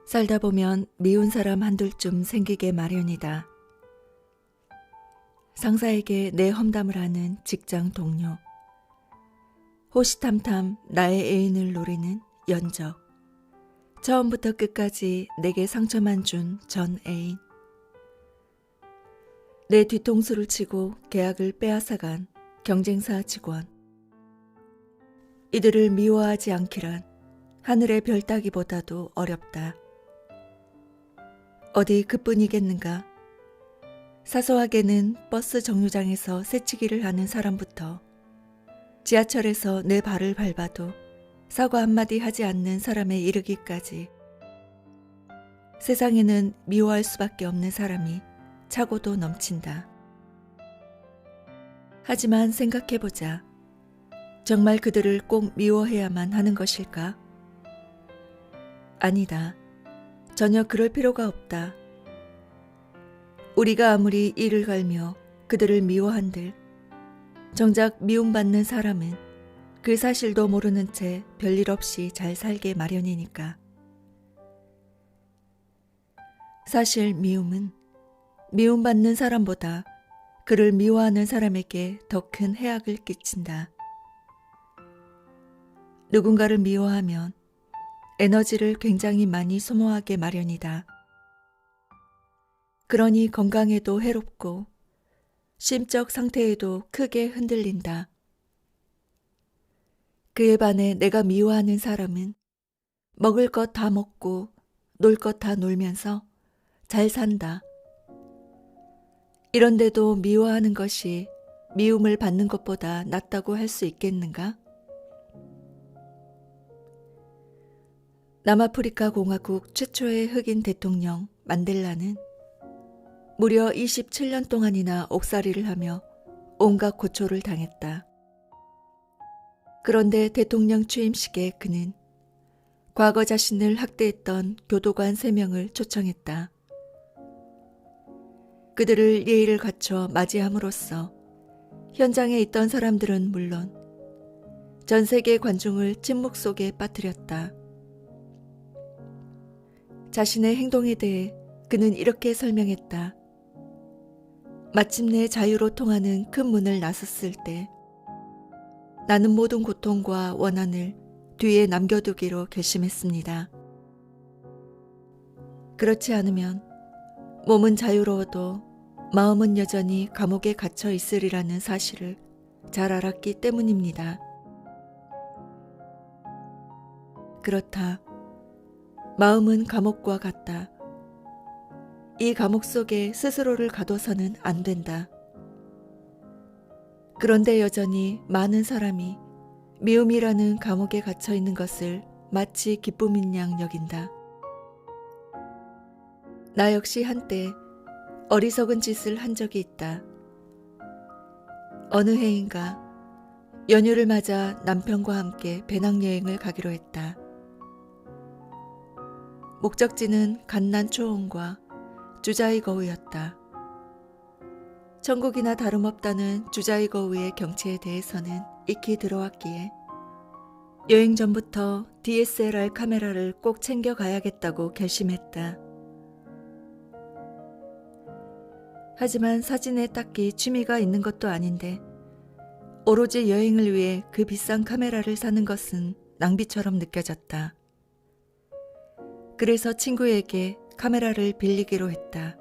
살다 보면 미운 사람 한둘쯤 생기게 마련이다. 상사에게 내 험담을 하는 직장 동료, 호시탐탐 나의 애인을 노리는 연적, 처음부터 끝까지 내게 상처만 준 전 애인, 내 뒤통수를 치고 계약을 빼앗아간 경쟁사 직원. 이들을 미워하지 않기란 하늘의 별 따기보다도 어렵다. 어디 그뿐이겠는가? 사소하게는 버스 정류장에서 새치기를 하는 사람부터 지하철에서 내 발을 밟아도 사과 한마디 하지 않는 사람에 이르기까지 세상에는 미워할 수밖에 없는 사람이 차고도 넘친다. 하지만 생각해보자. 정말 그들을 꼭 미워해야만 하는 것일까? 아니다. 전혀 그럴 필요가 없다. 우리가 아무리 이를 갈며 그들을 미워한들 정작 미움받는 사람은 그 사실도 모르는 채 별일 없이 잘 살게 마련이니까. 사실 미움은 미움받는 사람보다 그를 미워하는 사람에게 더 큰 해악을 끼친다. 누군가를 미워하면 에너지를 굉장히 많이 소모하게 마련이다. 그러니 건강에도 해롭고 심적 상태에도 크게 흔들린다. 그에 반해 내가 미워하는 사람은 먹을 것 다 먹고 놀 것 다 놀면서 잘 산다. 이런데도 미워하는 것이 미움을 받는 것보다 낫다고 할 수 있겠는가? 남아프리카 공화국 최초의 흑인 대통령 만델라는 무려 27년 동안이나 옥살이를 하며 온갖 고초를 당했다. 그런데 대통령 취임식에 그는 과거 자신을 학대했던 교도관 3명을 초청했다. 그들을 예의를 갖춰 맞이함으로써 현장에 있던 사람들은 물론 전 세계 관중을 침묵 속에 빠뜨렸다. 자신의 행동에 대해 그는 이렇게 설명했다. 마침내 자유로 통하는 큰 문을 나섰을 때 나는 모든 고통과 원한을 뒤에 남겨두기로 결심했습니다. 그렇지 않으면 몸은 자유로워도 마음은 여전히 감옥에 갇혀 있으리라는 사실을 잘 알았기 때문입니다. 그렇다. 마음은 감옥과 같다. 이 감옥 속에 스스로를 가둬서는 안 된다. 그런데 여전히 많은 사람이 미움이라는 감옥에 갇혀 있는 것을 마치 기쁨인 양 여긴다. 나 역시 한때 어리석은 짓을 한 적이 있다. 어느 해인가 연휴를 맞아 남편과 함께 배낭여행을 가기로 했다. 목적지는 갓난 초원과 주자이거우였다. 천국이나 다름없다는 주자이거우의 경치에 대해서는 익히 들어왔기에 여행 전부터 DSLR 카메라를 꼭 챙겨가야겠다고 결심했다. 하지만 사진에 딱히 취미가 있는 것도 아닌데 오로지 여행을 위해 그 비싼 카메라를 사는 것은 낭비처럼 느껴졌다. 그래서 친구에게 카메라를 빌리기로 했다.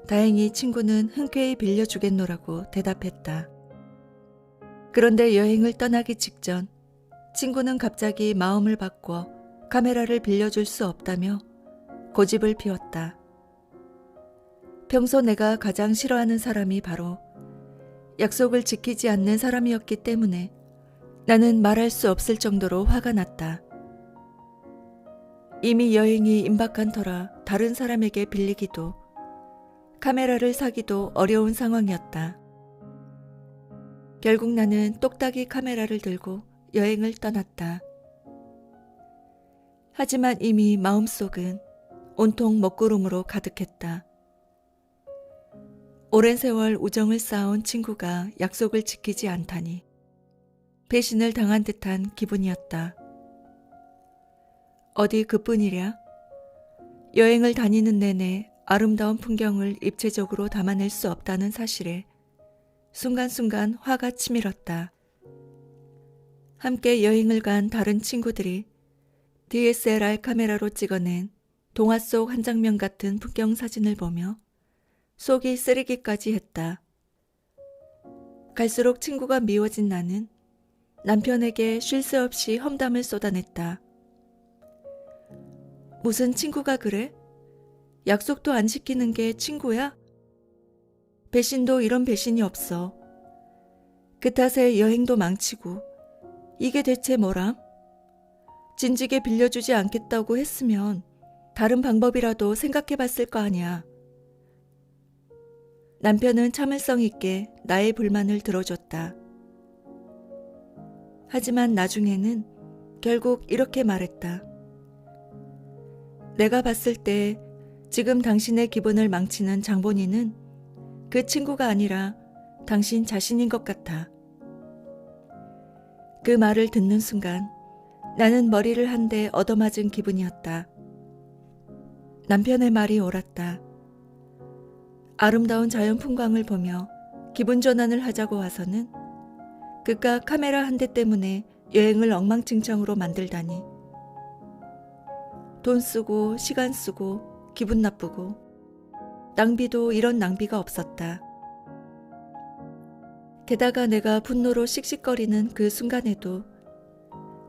다행히 친구는 흔쾌히 빌려주겠노라고 대답했다. 그런데 여행을 떠나기 직전 친구는 갑자기 마음을 바꿔 카메라를 빌려줄 수 없다며 고집을 피웠다. 평소 내가 가장 싫어하는 사람이 바로 약속을 지키지 않는 사람이었기 때문에 나는 말할 수 없을 정도로 화가 났다. 이미 여행이 임박한 터라 다른 사람에게 빌리기도 카메라를 사기도 어려운 상황이었다. 결국 나는 똑딱이 카메라를 들고 여행을 떠났다. 하지만 이미 마음속은 온통 먹구름으로 가득했다. 오랜 세월 우정을 쌓아온 친구가 약속을 지키지 않다니 배신을 당한 듯한 기분이었다. 어디 그뿐이랴. 여행을 다니는 내내 아름다운 풍경을 입체적으로 담아낼 수 없다는 사실에 순간순간 화가 치밀었다. 함께 여행을 간 다른 친구들이 DSLR 카메라로 찍어낸 동화 속 한 장면 같은 풍경 사진을 보며 속이 쓰리기까지 했다. 갈수록 친구가 미워진 나는 남편에게 쉴 새 없이 험담을 쏟아냈다. 무슨 친구가 그래? 약속도 안 지키는 게 친구야? 배신도 이런 배신이 없어. 그 탓에 여행도 망치고 이게 대체 뭐람? 진지게 빌려주지 않겠다고 했으면 다른 방법이라도 생각해 봤을 거 아니야. 남편은 참을성 있게 나의 불만을 들어줬다. 하지만 나중에는 결국 이렇게 말했다. 내가 봤을 때 지금 당신의 기분을 망치는 장본인은 그 친구가 아니라 당신 자신인 것 같아. 그 말을 듣는 순간 나는 머리를 한 대 얻어맞은 기분이었다. 남편의 말이 옳았다. 아름다운 자연 풍광을 보며 기분 전환을 하자고 와서는 그깟 카메라 한 대 때문에 여행을 엉망진창으로 만들다니. 돈 쓰고 시간 쓰고 기분 나쁘고 낭비도 이런 낭비가 없었다. 게다가 내가 분노로 씩씩거리는 그 순간에도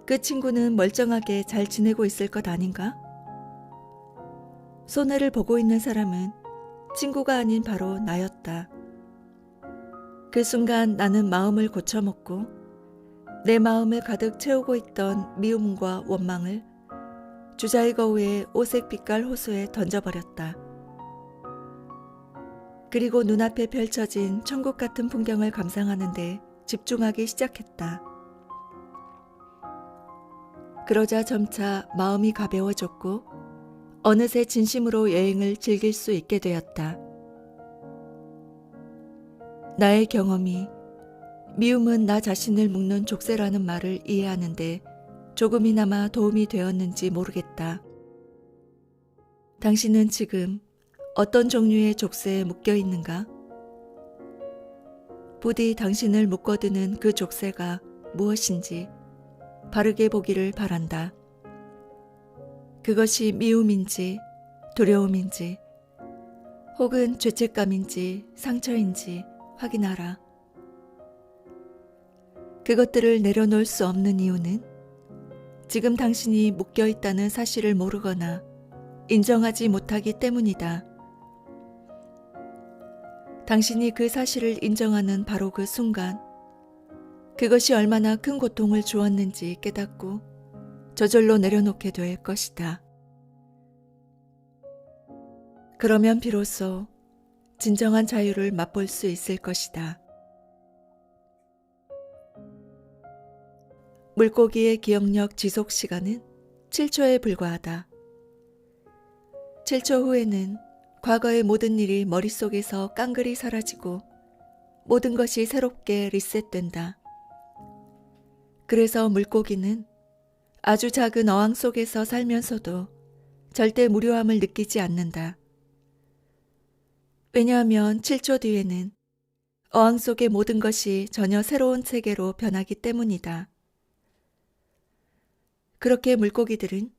그 친구는 멀쩡하게 잘 지내고 있을 것 아닌가? 손해를 보고 있는 사람은 친구가 아닌 바로 나였다. 그 순간 나는 마음을 고쳐먹고 내 마음을 가득 채우고 있던 미움과 원망을 주자의 거우의 오색 빛깔 호수에 던져버렸다. 그리고 눈앞에 펼쳐진 천국 같은 풍경을 감상하는데 집중하기 시작했다. 그러자 점차 마음이 가벼워졌고 어느새 진심으로 여행을 즐길 수 있게 되었다. 나의 경험이 미움은 나 자신을 묶는 족쇄라는 말을 이해하는데 조금이나마 도움이 되었는지 모르겠다. 당신은 지금 어떤 종류의 족쇄에 묶여 있는가? 부디 당신을 묶어두는 그 족쇄가 무엇인지 바르게 보기를 바란다. 그것이 미움인지 두려움인지 혹은 죄책감인지 상처인지 확인하라. 그것들을 내려놓을 수 없는 이유는 지금 당신이 묶여 있다는 사실을 모르거나 인정하지 못하기 때문이다. 당신이 그 사실을 인정하는 바로 그 순간 그것이 얼마나 큰 고통을 주었는지 깨닫고 저절로 내려놓게 될 것이다. 그러면 비로소 진정한 자유를 맛볼 수 있을 것이다. 물고기의 기억력 지속 시간은 7초에 불과하다. 7초 후에는 과거의 모든 일이 머릿속에서 깡그리 사라지고 모든 것이 새롭게 리셋된다. 그래서 물고기는 아주 작은 어항 속에서 살면서도 절대 무료함을 느끼지 않는다. 왜냐하면 7초 뒤에는 어항 속의 모든 것이 전혀 새로운 세계로 변하기 때문이다. 그렇게 물고기들은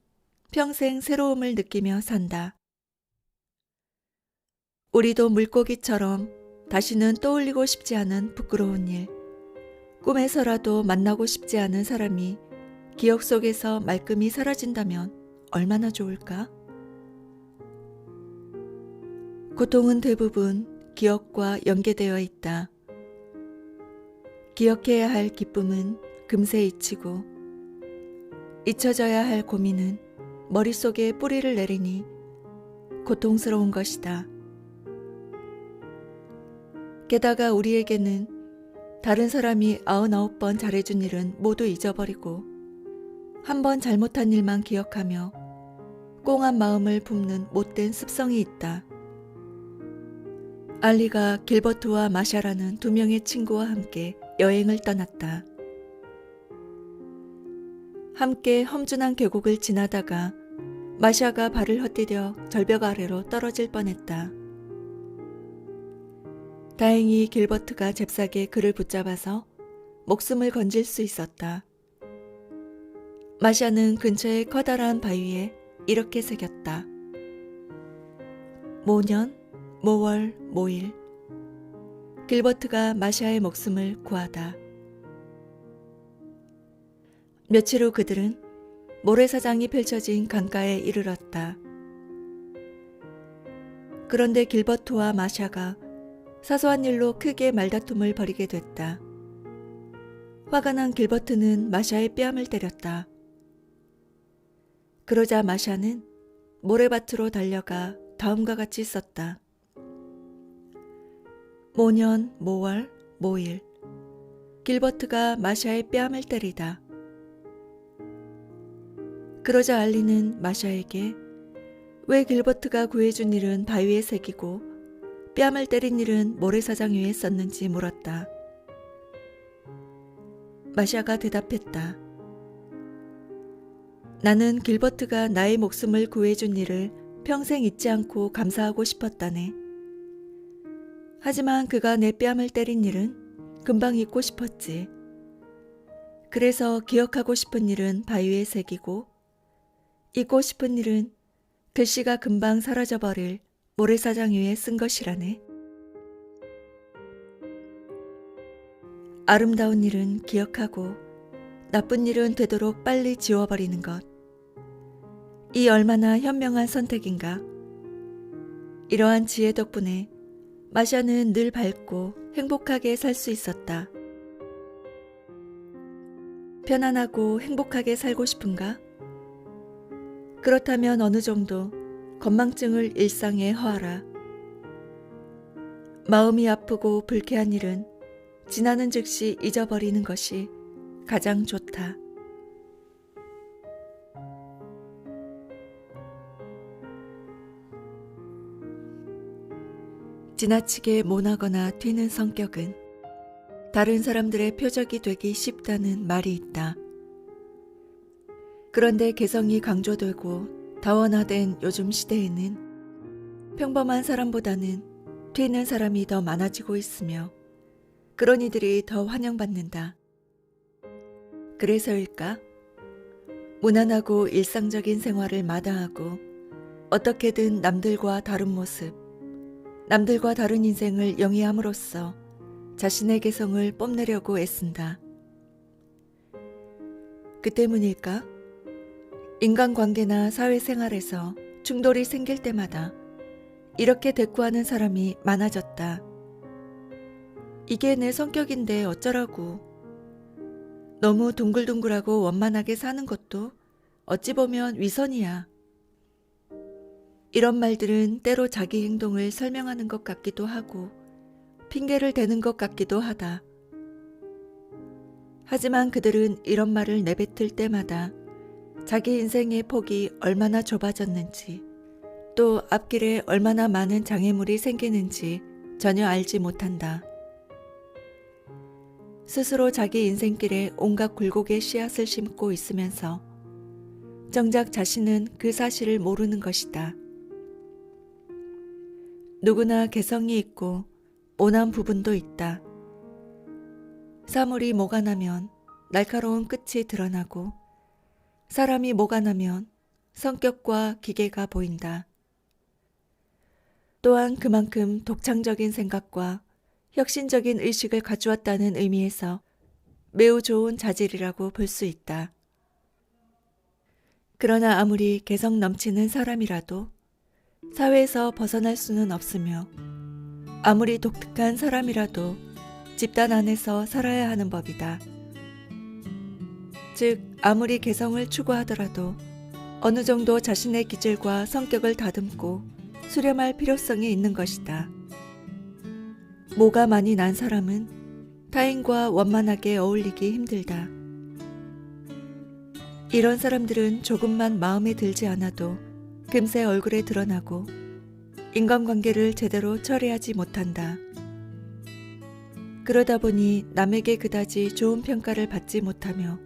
평생 새로움을 느끼며 산다. 우리도 물고기처럼 다시는 떠올리고 싶지 않은 부끄러운 일, 꿈에서라도 만나고 싶지 않은 사람이 기억 속에서 말끔히 사라진다면 얼마나 좋을까? 고통은 대부분 기억과 연계되어 있다. 기억해야 할 기쁨은 금세 잊히고 잊혀져야 할 고민은 머릿속에 뿌리를 내리니 고통스러운 것이다. 게다가 우리에게는 다른 사람이 99번 잘해준 일은 모두 잊어버리고 한 번 잘못한 일만 기억하며 꽁한 마음을 품는 못된 습성이 있다. 알리가 길버트와 마샤라는 두 명의 친구와 함께 여행을 떠났다. 함께 험준한 계곡을 지나다가 마샤가 발을 헛디뎌 절벽 아래로 떨어질 뻔했다. 다행히 길버트가 잽싸게 그를 붙잡아서 목숨을 건질 수 있었다. 마샤는 근처의 커다란 바위에 이렇게 새겼다. 모년, 모월, 모일. 길버트가 마샤의 목숨을 구하다. 며칠 후 그들은 모래사장이 펼쳐진 강가에 이르렀다. 그런데 길버트와 마샤가 사소한 일로 크게 말다툼을 벌이게 됐다. 화가 난 길버트는 마샤의 뺨을 때렸다. 그러자 마샤는 모래밭으로 달려가 다음과 같이 썼다. 모년, 모월, 모일. 길버트가 마샤의 뺨을 때리다. 그러자 알리는 마샤에게 왜 길버트가 구해준 일은 바위에 새기고 뺨을 때린 일은 모래사장 위에 썼는지 물었다. 마샤가 대답했다. 나는 길버트가 나의 목숨을 구해준 일을 평생 잊지 않고 감사하고 싶었다네. 하지만 그가 내 뺨을 때린 일은 금방 잊고 싶었지. 그래서 기억하고 싶은 일은 바위에 새기고 잊고 싶은 일은 글씨가 금방 사라져버릴 모래사장 위에 쓴 것이라네. 아름다운 일은 기억하고 나쁜 일은 되도록 빨리 지워버리는 것. 이 얼마나 현명한 선택인가. 이러한 지혜 덕분에 마샤는 늘 밝고 행복하게 살 수 있었다. 편안하고 행복하게 살고 싶은가? 그렇다면 어느 정도 건망증을 일상에 허하라. 마음이 아프고 불쾌한 일은 지나는 즉시 잊어버리는 것이 가장 좋다. 지나치게 모나거나 튀는 성격은 다른 사람들의 표적이 되기 쉽다는 말이 있다. 그런데 개성이 강조되고 다원화된 요즘 시대에는 평범한 사람보다는 튀는 사람이 더 많아지고 있으며 그런 이들이 더 환영받는다. 그래서일까? 무난하고 일상적인 생활을 마다하고 어떻게든 남들과 다른 모습, 남들과 다른 인생을 영위함으로써 자신의 개성을 뽐내려고 애쓴다. 그 때문일까? 인간관계나 사회생활에서 충돌이 생길 때마다 이렇게 대꾸하는 사람이 많아졌다. 이게 내 성격인데 어쩌라고. 너무 둥글둥글하고 원만하게 사는 것도 어찌 보면 위선이야. 이런 말들은 때로 자기 행동을 설명하는 것 같기도 하고 핑계를 대는 것 같기도 하다. 하지만 그들은 이런 말을 내뱉을 때마다 자기 인생의 폭이 얼마나 좁아졌는지 또 앞길에 얼마나 많은 장애물이 생기는지 전혀 알지 못한다. 스스로 자기 인생길에 온갖 굴곡의 씨앗을 심고 있으면서 정작 자신은 그 사실을 모르는 것이다. 누구나 개성이 있고 모난 부분도 있다. 사물이 모가 나면 날카로운 끝이 드러나고 사람이 모가 나면 성격과 기계가 보인다. 또한 그만큼 독창적인 생각과 혁신적인 의식을 가져왔다는 의미에서 매우 좋은 자질이라고 볼 수 있다. 그러나 아무리 개성 넘치는 사람이라도 사회에서 벗어날 수는 없으며 아무리 독특한 사람이라도 집단 안에서 살아야 하는 법이다. 즉, 아무리 개성을 추구하더라도 어느 정도 자신의 기질과 성격을 다듬고 수렴할 필요성이 있는 것이다. 모가 많이 난 사람은 타인과 원만하게 어울리기 힘들다. 이런 사람들은 조금만 마음에 들지 않아도 금세 얼굴에 드러나고 인간관계를 제대로 처리하지 못한다. 그러다 보니 남에게 그다지 좋은 평가를 받지 못하며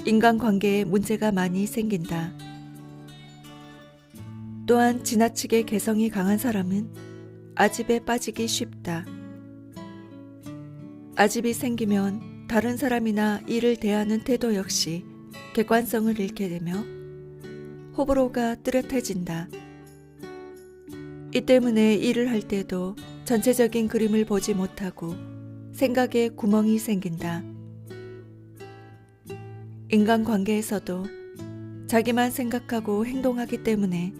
인간관계에 문제가 많이 생긴다. 또한 지나치게 개성이 강한 사람은 아집에 빠지기 쉽다. 아집이 생기면 다른 사람이나 일을 대하는 태도 역시 객관성을 잃게 되며 호불호가 뚜렷해진다. 이 때문에 일을 할 때도 전체적인 그림을 보지 못하고 생각에 구멍이 생긴다. 인간관계에서도 자기만 생각하고 행동하기 때문에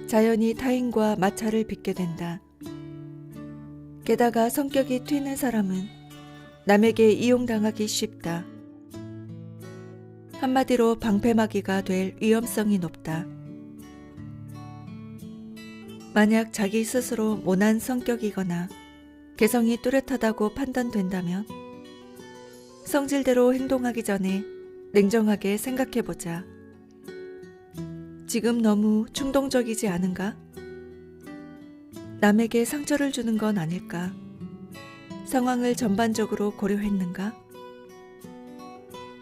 자연히 타인과 마찰을 빚게 된다. 게다가 성격이 튀는 사람은 남에게 이용당하기 쉽다. 한마디로 방패막이가 될 위험성이 높다. 만약 자기 스스로 모난 성격이거나 개성이 뚜렷하다고 판단된다면 성질대로 행동하기 전에 냉정하게 생각해보자. 지금 너무 충동적이지 않은가? 남에게 상처를 주는 건 아닐까? 상황을 전반적으로 고려했는가?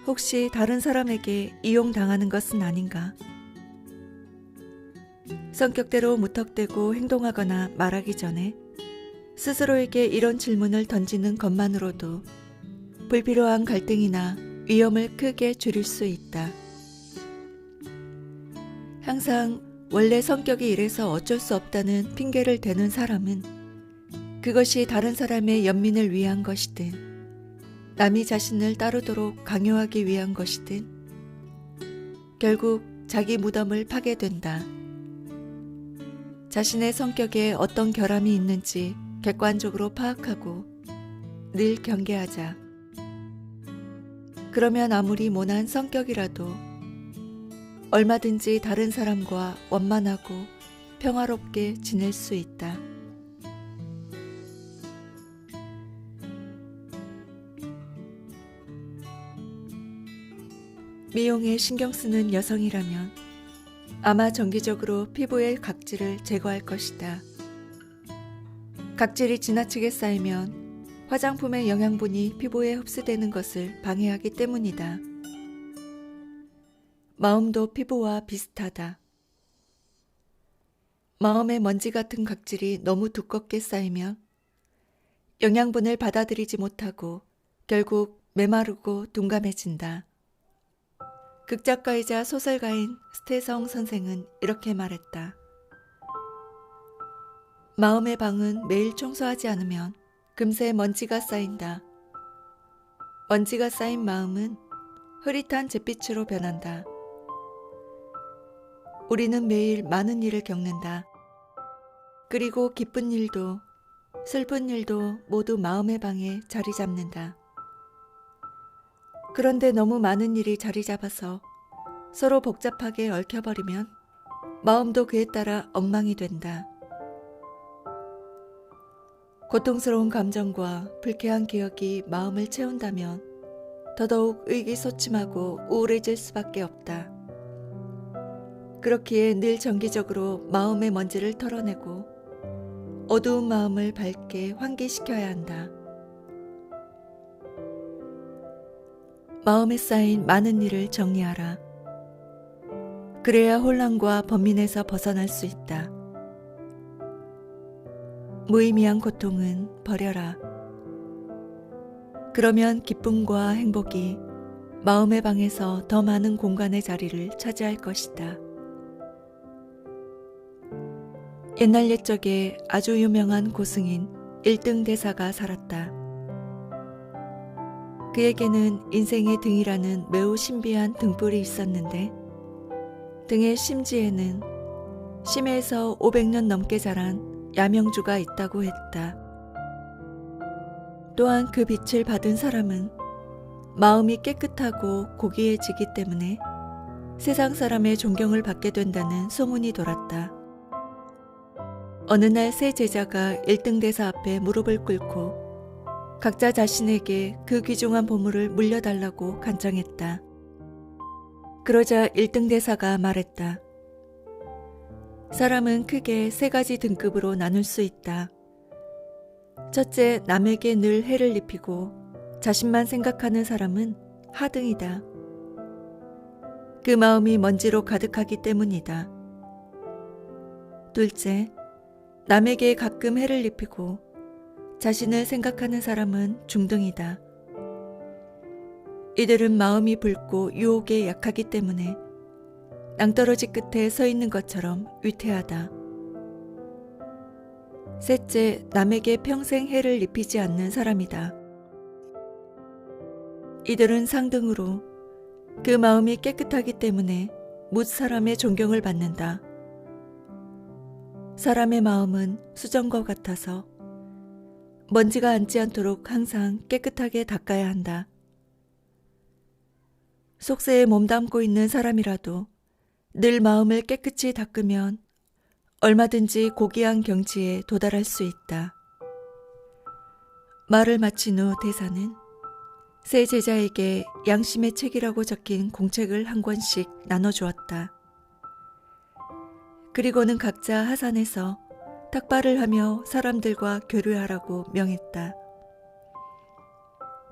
혹시 다른 사람에게 이용당하는 것은 아닌가? 성격대로 무턱대고 행동하거나 말하기 전에 스스로에게 이런 질문을 던지는 것만으로도 불필요한 갈등이나 위험을 크게 줄일 수 있다. 항상 원래 성격이 이래서 어쩔 수 없다는 핑계를 대는 사람은 그것이 다른 사람의 연민을 위한 것이든 남이 자신을 따르도록 강요하기 위한 것이든 결국 자기 무덤을 파게 된다. 자신의 성격에 어떤 결함이 있는지 객관적으로 파악하고 늘 경계하자. 그러면 아무리 모난 성격이라도 얼마든지 다른 사람과 원만하고 평화롭게 지낼 수 있다. 미용에 신경 쓰는 여성이라면 아마 정기적으로 피부의 각질을 제거할 것이다. 각질이 지나치게 쌓이면 화장품의 영양분이 피부에 흡수되는 것을 방해하기 때문이다. 마음도 피부와 비슷하다. 마음의 먼지 같은 각질이 너무 두껍게 쌓이면 영양분을 받아들이지 못하고 결국 메마르고 둔감해진다. 극작가이자 소설가인 스태성 선생은 이렇게 말했다. 마음의 방은 매일 청소하지 않으면 금세 먼지가 쌓인다. 먼지가 쌓인 마음은 흐릿한 잿빛으로 변한다. 우리는 매일 많은 일을 겪는다. 그리고 기쁜 일도 슬픈 일도 모두 마음의 방에 자리 잡는다. 그런데 너무 많은 일이 자리 잡아서 서로 복잡하게 얽혀버리면 마음도 그에 따라 엉망이 된다. 고통스러운 감정과 불쾌한 기억이 마음을 채운다면 더더욱 의기소침하고 우울해질 수밖에 없다. 그렇기에 늘 정기적으로 마음의 먼지를 털어내고 어두운 마음을 밝게 환기시켜야 한다. 마음에 쌓인 많은 일을 정리하라. 그래야 혼란과 번민에서 벗어날 수 있다. 무의미한 고통은 버려라. 그러면 기쁨과 행복이 마음의 방에서 더 많은 공간의 자리를 차지할 것이다. 옛날 옛적에 아주 유명한 고승인 1등 대사가 살았다. 그에게는 인생의 등이라는 매우 신비한 등불이 있었는데 등의 심지에는 심해에서 500년 넘게 자란 야명주가 있다고 했다. 또한 그 빛을 받은 사람은 마음이 깨끗하고 고귀해지기 때문에 세상 사람의 존경을 받게 된다는 소문이 돌았다. 어느 날 세 제자가 1등 대사 앞에 무릎을 꿇고 각자 자신에게 그 귀중한 보물을 물려달라고 간청했다. 그러자 1등 대사가 말했다. 사람은 크게 세 가지 등급으로 나눌 수 있다. 첫째, 남에게 늘 해를 입히고 자신만 생각하는 사람은 하등이다. 그 마음이 먼지로 가득하기 때문이다. 둘째, 남에게 가끔 해를 입히고 자신을 생각하는 사람은 중등이다. 이들은 마음이 붉고 유혹에 약하기 때문에 낭떠러지 끝에 서 있는 것처럼 위태하다. 셋째, 남에게 평생 해를 입히지 않는 사람이다. 이들은 상등으로 그 마음이 깨끗하기 때문에 뭇 사람의 존경을 받는다. 사람의 마음은 수정과 같아서 먼지가 앉지 않도록 항상 깨끗하게 닦아야 한다. 속세에 몸담고 있는 사람이라도 늘 마음을 깨끗이 닦으면 얼마든지 고귀한 경지에 도달할 수 있다. 말을 마친 후 대사는 세 제자에게 양심의 책이라고 적힌 공책을 한 권씩 나눠주었다. 그리고는 각자 하산해서 탁발을 하며 사람들과 교류하라고 명했다.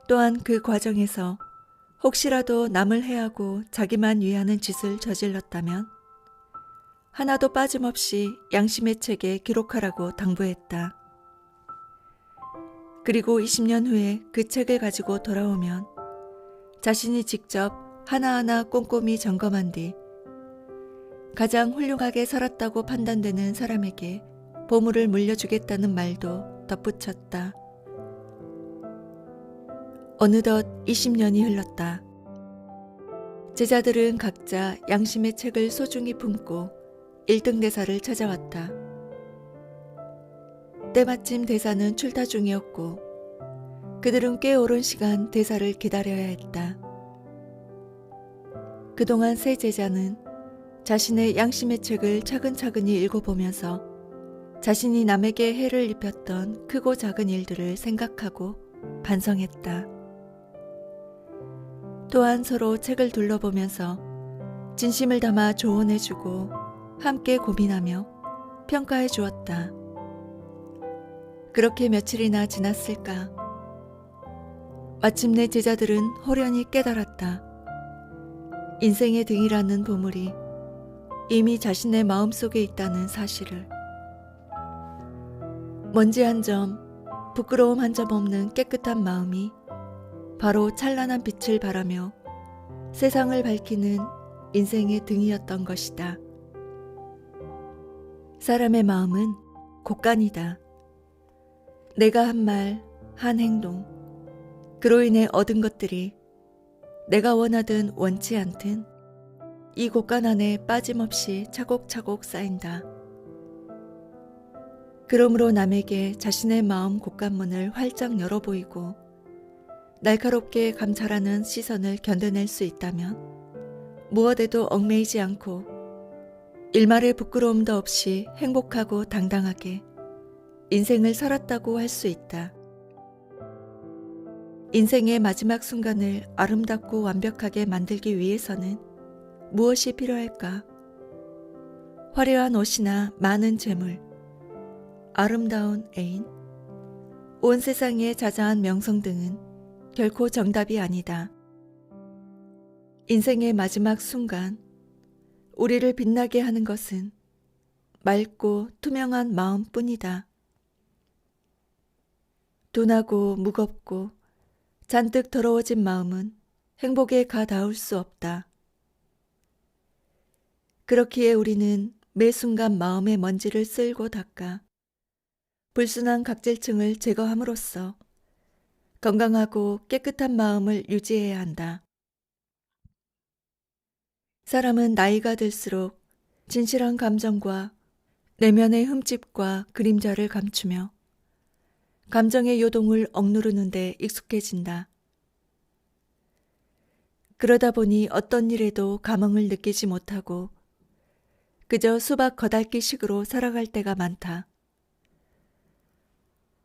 또한 그 과정에서 혹시라도 남을 해하고 자기만 위하는 짓을 저질렀다면 하나도 빠짐없이 양심의 책에 기록하라고 당부했다. 그리고 20년 후에 그 책을 가지고 돌아오면 자신이 직접 하나하나 꼼꼼히 점검한 뒤 가장 훌륭하게 살았다고 판단되는 사람에게 보물을 물려주겠다는 말도 덧붙였다. 어느덧 20년이 흘렀다. 제자들은 각자 양심의 책을 소중히 품고 1등 대사를 찾아왔다. 때마침 대사는 출타 중이었고 그들은 꽤 오랜 시간 대사를 기다려야 했다. 그동안 세 제자는 자신의 양심의 책을 차근차근히 읽어보면서 자신이 남에게 해를 입혔던 크고 작은 일들을 생각하고 반성했다. 또한 서로 책을 둘러보면서 진심을 담아 조언해주고 함께 고민하며 평가해 주었다. 그렇게 며칠이나 지났을까. 마침내 제자들은 호련히 깨달았다. 인생의 등이라는 보물이 이미 자신의 마음속에 있다는 사실을. 먼지 한 점, 부끄러움 한 점 없는 깨끗한 마음이 바로 찬란한 빛을 발하며 세상을 밝히는 인생의 등이었던 것이다. 사람의 마음은 곳간이다. 내가 한 말, 한 행동, 그로 인해 얻은 것들이 내가 원하든 원치 않든 이 곳간 안에 빠짐없이 차곡차곡 쌓인다. 그러므로 남에게 자신의 마음 곳간문을 활짝 열어 보이고 날카롭게 감찰하는 시선을 견뎌낼 수 있다면 무엇에도 얽매이지 않고 일말의 부끄러움도 없이 행복하고 당당하게 인생을 살았다고 할 수 있다. 인생의 마지막 순간을 아름답고 완벽하게 만들기 위해서는 무엇이 필요할까? 화려한 옷이나 많은 재물, 아름다운 애인, 온 세상의 자자한 명성 등은 결코 정답이 아니다. 인생의 마지막 순간, 우리를 빛나게 하는 것은 맑고 투명한 마음뿐이다. 둔하고 무겁고 잔뜩 더러워진 마음은 행복에 가 닿을 수 없다. 그렇기에 우리는 매 순간 마음의 먼지를 쓸고 닦아 불순한 각질층을 제거함으로써 건강하고 깨끗한 마음을 유지해야 한다. 사람은 나이가 들수록 진실한 감정과 내면의 흠집과 그림자를 감추며 감정의 요동을 억누르는 데 익숙해진다. 그러다 보니 어떤 일에도 감흥을 느끼지 못하고 그저 수박 겉핥기식으로 살아갈 때가 많다.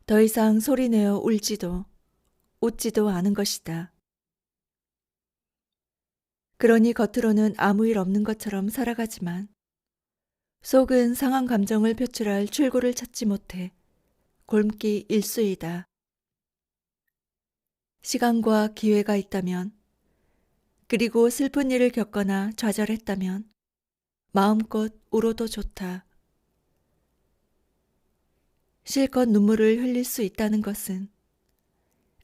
더 이상 소리내어 울지도 웃지도 않은 것이다. 그러니 겉으로는 아무 일 없는 것처럼 살아가지만 속은 상한 감정을 표출할 출구를 찾지 못해 골기 일수이다. 시간과 기회가 있다면 그리고 슬픈 일을 겪거나 좌절했다면 마음껏 울어도 좋다. 실컷 눈물을 흘릴 수 있다는 것은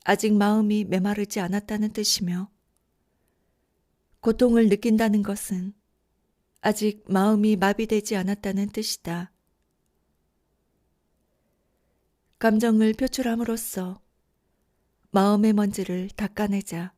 아직 마음이 메마르지 않았다는 뜻이며, 고통을 느낀다는 것은 아직 마음이 마비되지 않았다는 뜻이다. 감정을 표출함으로써 마음의 먼지를 닦아내자.